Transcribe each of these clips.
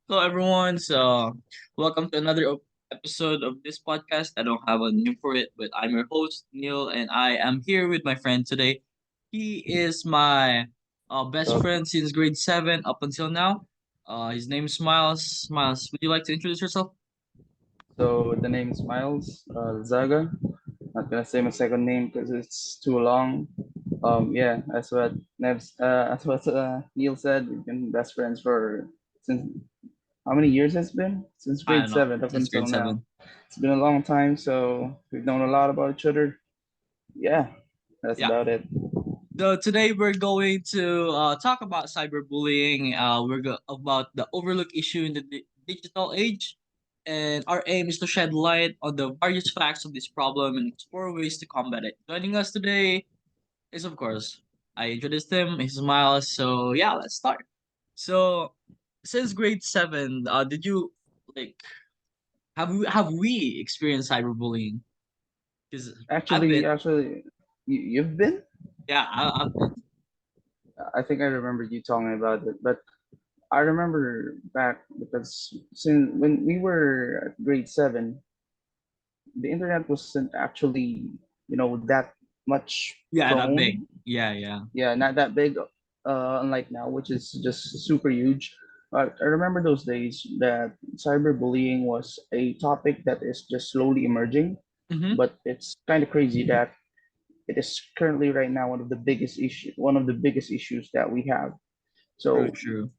Hello, everyone. Welcome to another episode of this podcast. I don't have a name for it, but I'm your host, Neil, and I am here with my friend today. He is my best So, friend since grade 7 up until now. His name is Miles. Miles, would you like to introduce yourself? so the name is Miles Zaga. Not gonna say my second name because it's too long. Yeah, that's what Neil said. We've been best friends for since how many years it's been? Since I grade don't know, seven up since until grade now. 7. It's been a long time, so we've known a lot about each other. Yeah, that's Yeah. about it. So today we're going to talk about cyberbullying. About the overlooked issue in the digital age, and our aim is to shed light on the various facts of this problem and explore ways to combat it. Joining us today is, of course, I introduced him. He's Miles. So yeah, let's start. So since grade 7, did you like have we experienced cyberbullying? Because I've been, Actually, you've been. yeah, I've been. I think I remember you telling me about it, but I remember back because since when we were at grade seven, the internet wasn't actually, that much Yeah, that big. prone. Yeah, yeah. Yeah, not that big, unlike now, which is just super huge. But I remember those days that cyberbullying was a topic that is just slowly emerging. Mm-hmm. But it's kind of crazy that it is currently right now one of the biggest issues that we have. True, So true.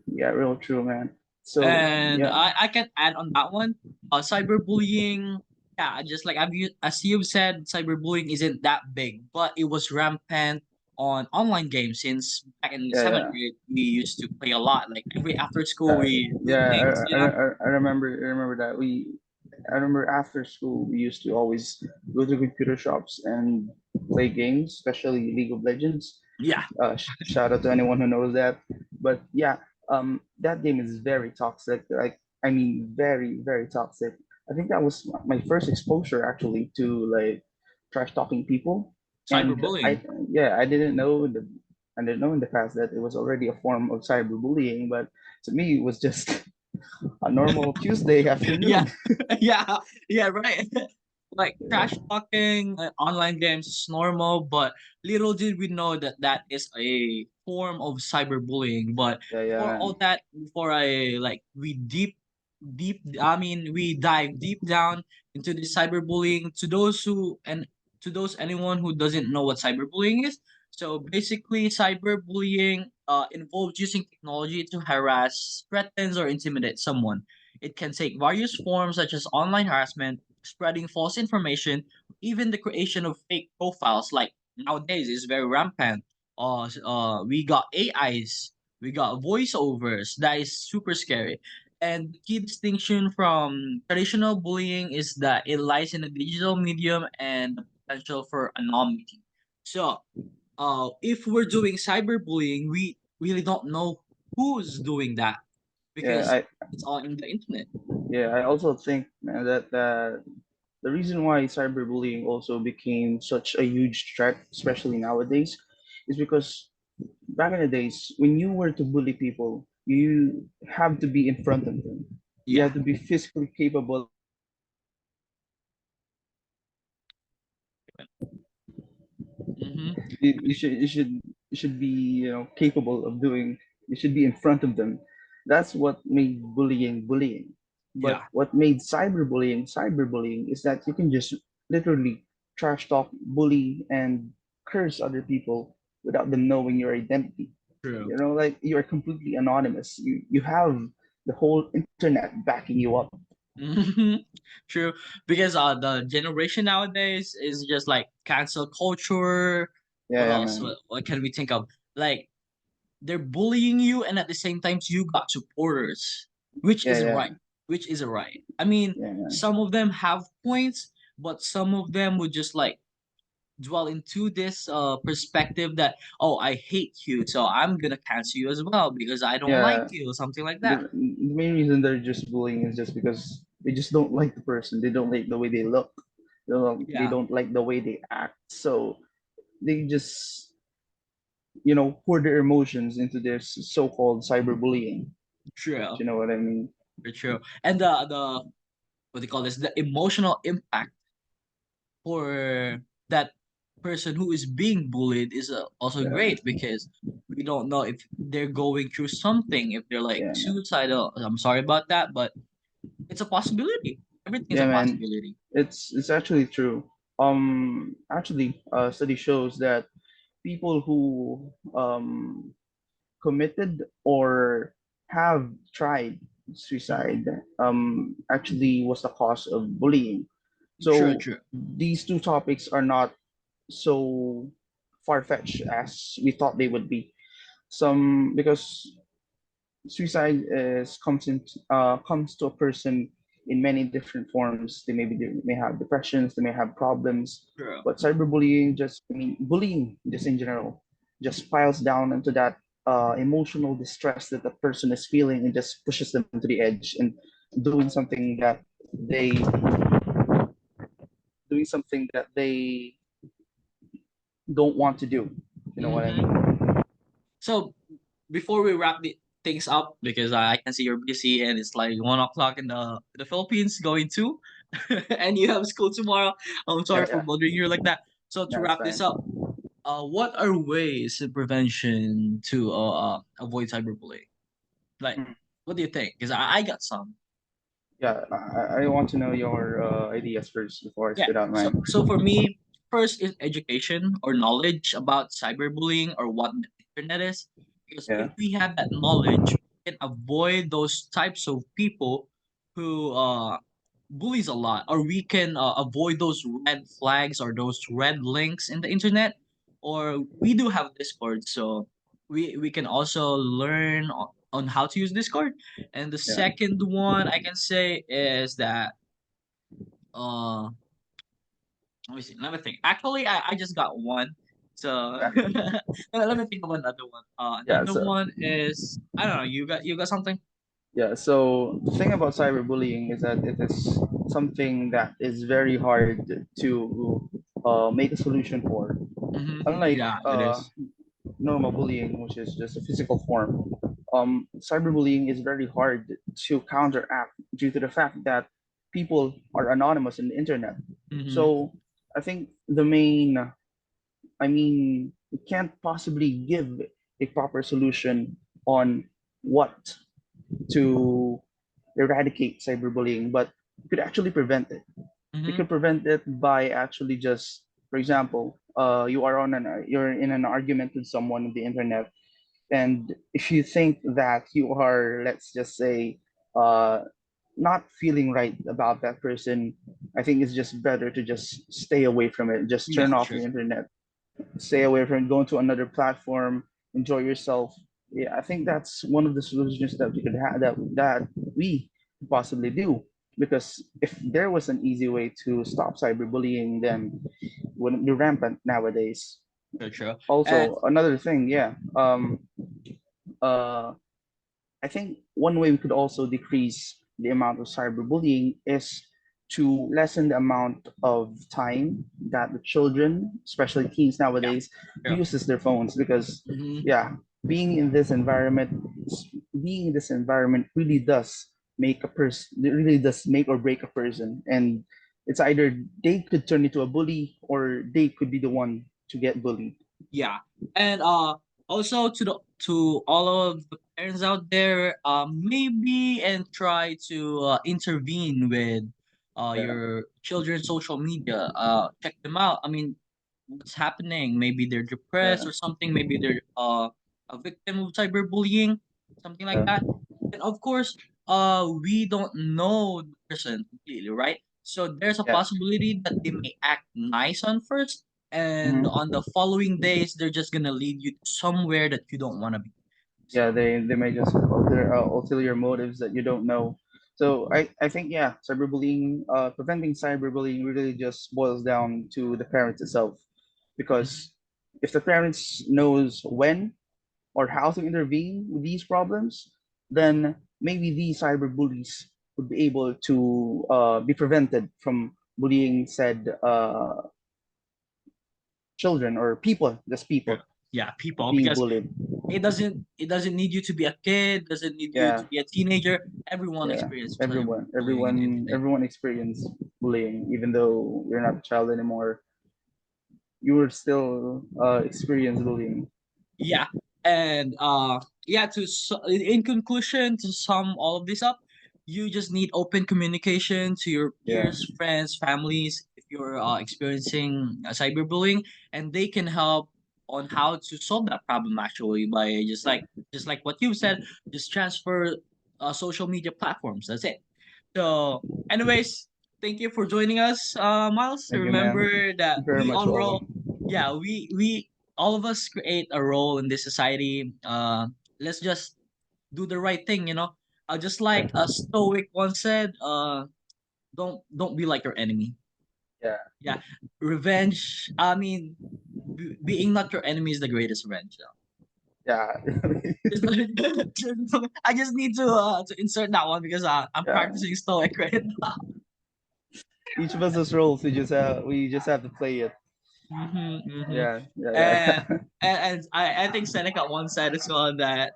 yeah, real true, man. So And yeah, I can add on that one. Cyberbullying, yeah, just like as you've said, cyberbullying isn't that big, but it was rampant on online games since back in yeah, seventh yeah. grade. We used to play a lot. Like every after school, Uh, we do yeah, things. I remember that I remember after school we used to always go to computer shops and play games, especially League of Legends. Yeah, Shout out to anyone who knows that. But yeah, that game is very toxic. Like, I mean, very, very toxic. I think that was my first exposure actually to like trash talking people, and cyberbullying. I I didn't know in the past that it was already a form of cyberbullying, but to me it was just a normal Tuesday Yeah, afternoon. yeah, yeah, right. Like trash talking, online games is normal, but little did we know that that is a form of cyberbullying. But Yeah, yeah, before man. all that, before we dive deep down into the cyberbullying. To those anyone who doesn't know what cyberbullying is. So basically, cyberbullying involves using technology to harass, threaten, or intimidate someone. It can take various forms such as online harassment, spreading false information, even the creation of fake profiles. Like nowadays, is very rampant. We got AIs, we got voiceovers. That is super scary. And the key distinction from traditional bullying is that it lies in the digital medium and the potential for anonymity. So, if we're doing cyberbullying, we really don't know who's doing that Yeah, because it's all in the internet. I also think, man, that the reason why cyberbullying also became such a huge threat, especially nowadays, is because back in the days, when you were to bully people, you have to be in front of them. You Yeah. have to be physically capable of doing it. Mm-hmm. You should be capable of doing. You should be in front of them. That's what made bullying bullying. Yeah. But what made cyberbullying is that you can just literally trash talk, bully, and curse other people without them knowing your identity. True. Like you are completely anonymous. You have the whole internet backing you up. Mm-hmm. True. Because the generation nowadays is just like cancel culture. Yeah, What yeah, else? man. What can we think of? Like they're bullying you, and at the same time, you got supporters, which Yeah, is yeah, right. Which is right. I mean, yeah, man. some of them have points, but some of them would just like dwell into this perspective that, oh, I hate you, so I'm gonna cancel you as well because I don't like Yeah, you, something like that. the main reason they're just bullying is just because they just don't like the person. They don't like the way they look. They Yeah. don't like the way they act. So they just pour their emotions into this so-called cyberbullying. True. Do you know what I mean? Very true. And the what do you call this? The emotional impact for that person who is being bullied is also Yeah, great because we don't know if they're going through something, if they're like yeah, man. suicidal. I'm sorry about that, but it's a possibility. Everything is a Yeah, man. possibility. It's actually true. Actually, study shows that people who committed or have tried Mhm. suicide actually was the cause of bullying. True, So true. these two topics are not so far-fetched as we thought they would be. Some because suicide is comes to a person in many different forms. They may have depressions, they may have problems, True. but cyberbullying just I mean bullying just in general just piles down into that emotional distress that the person is feeling and just pushes them to the edge and doing something that they doing something that they don't want to do. You know what I Hmm. mean? So before we wrap things up, because I can see you're busy and it's like 1 o'clock in the Philippines going to, and you have school tomorrow. I'm sorry Yeah, for yeah, bothering you like that. So to that's wrap this fine. up, what are ways of prevention to avoid cyberbullying? Like, Mm. what do you think? Because I got some. Yeah, I want to know your ideas first before I Yeah. spit out So mine. so for me, first is education or knowledge about cyberbullying or what the internet is. Because if Yeah, we have that knowledge, we can avoid those types of people who bullies a lot, or we can avoid those red flags or those red links in the internet. Or we do have Discord, so we can also learn on how to use Discord. And the yeah. second one I can say is that uh let me see. Let me think. Actually, I just got one. So Okay. let me think of another one. Yeah, Another one is I don't know. You got something? yeah. So the thing about cyberbullying is that it is something that is very hard to make a solution for. Mm-hmm. Unlike Yeah, it is. normal bullying, which is just a physical form, cyberbullying is very hard to counteract due to the fact that people are anonymous in the internet. Mm-hmm. So I think I mean, we can't possibly give a proper solution on what to eradicate cyberbullying, but you could actually prevent it. You Mm-hmm. could prevent it by actually just, for example, you're in an argument with someone on the internet, and if you think that you are, let's just say, uh, not feeling right about that person, I think it's just better to just stay away from it. Just Yeah, turn off sure. the internet, stay away from going to another platform, enjoy yourself. Yeah, I think that's one of the solutions that we could have that we could possibly do. Because if there was an easy way to stop cyberbullying, then it wouldn't be rampant nowadays. Sure, sure. And Also, another thing, yeah, uh, I think one way we could also decrease the amount of cyberbullying is to lessen the amount of time that the children, especially teens yeah, nowadays, sure. uses their phones. Because, Mm-hmm. yeah, being in this environment, being in this environment really does make a person. It really does make or break a person, and it's either they could turn into a bully or they could be the one to get bullied. Yeah. And also to all of the parents out there, maybe and try to intervene with Yeah, your children's social media. Check them out. I mean, what's happening? Maybe they're depressed yeah, or something. Maybe they're a victim of cyberbullying, something like yeah, that. And of course, we don't know the person completely, right? So there's a yeah. possibility that they may act nice on first, and Mhm. on the following days they're just gonna lead you to somewhere that you don't want to be. Yeah, So they may just have ulterior motives that you don't know. So I think, yeah, cyberbullying, preventing cyberbullying really just boils down to the parents itself. mhm, Because if the parents knows when or how to intervene with these problems, then maybe these cyberbullies would be able to be prevented from bullying said children or people, just yeah, people yeah, people, being because bullied. it doesn't need you to be a kid, doesn't need you Yeah, to be a teenager. Everyone yeah. experiences Everyone, cyberbullying in the everyone, internet. everyone experienced bullying, even though you're not a child anymore. You will still experience bullying. Yeah, and yeah. In conclusion, to sum all of this up, you just need open communication to your Yeah, peers, friends, families if you're experiencing cyberbullying, and they can help on how to solve that problem actually by just like what you said, just transfer social media platforms. That's it. So, anyways, thank you for joining us, Miles. thank you, man. Remember that Very we much all welcome. roll. Yeah, we all of us create a role in this society. Let's just do the right thing. Just like a stoic once said. Don't be like your enemy. Yeah, Yeah, revenge. I mean, being not your enemy is the greatest revenge. yeah, I just need to insert that one because I'm yeah. practicing stoic right now. Each of us has roles. We just have to play it. Mm-hmm. Yeah, yeah, And yeah, I think Seneca once said as well that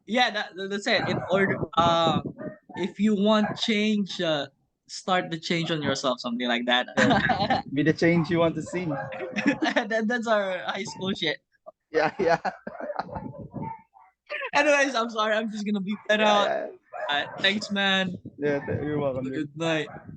yeah, that's it. In order if you want change, start the change on yourself, something like that. yeah. Be the change you want to see. That's our high school shit. Yeah, yeah, Anyways, I'm sorry, I'm just gonna beep that yeah, out. yeah. Thanks, man. Yeah, you're Have welcome, a dude. good night.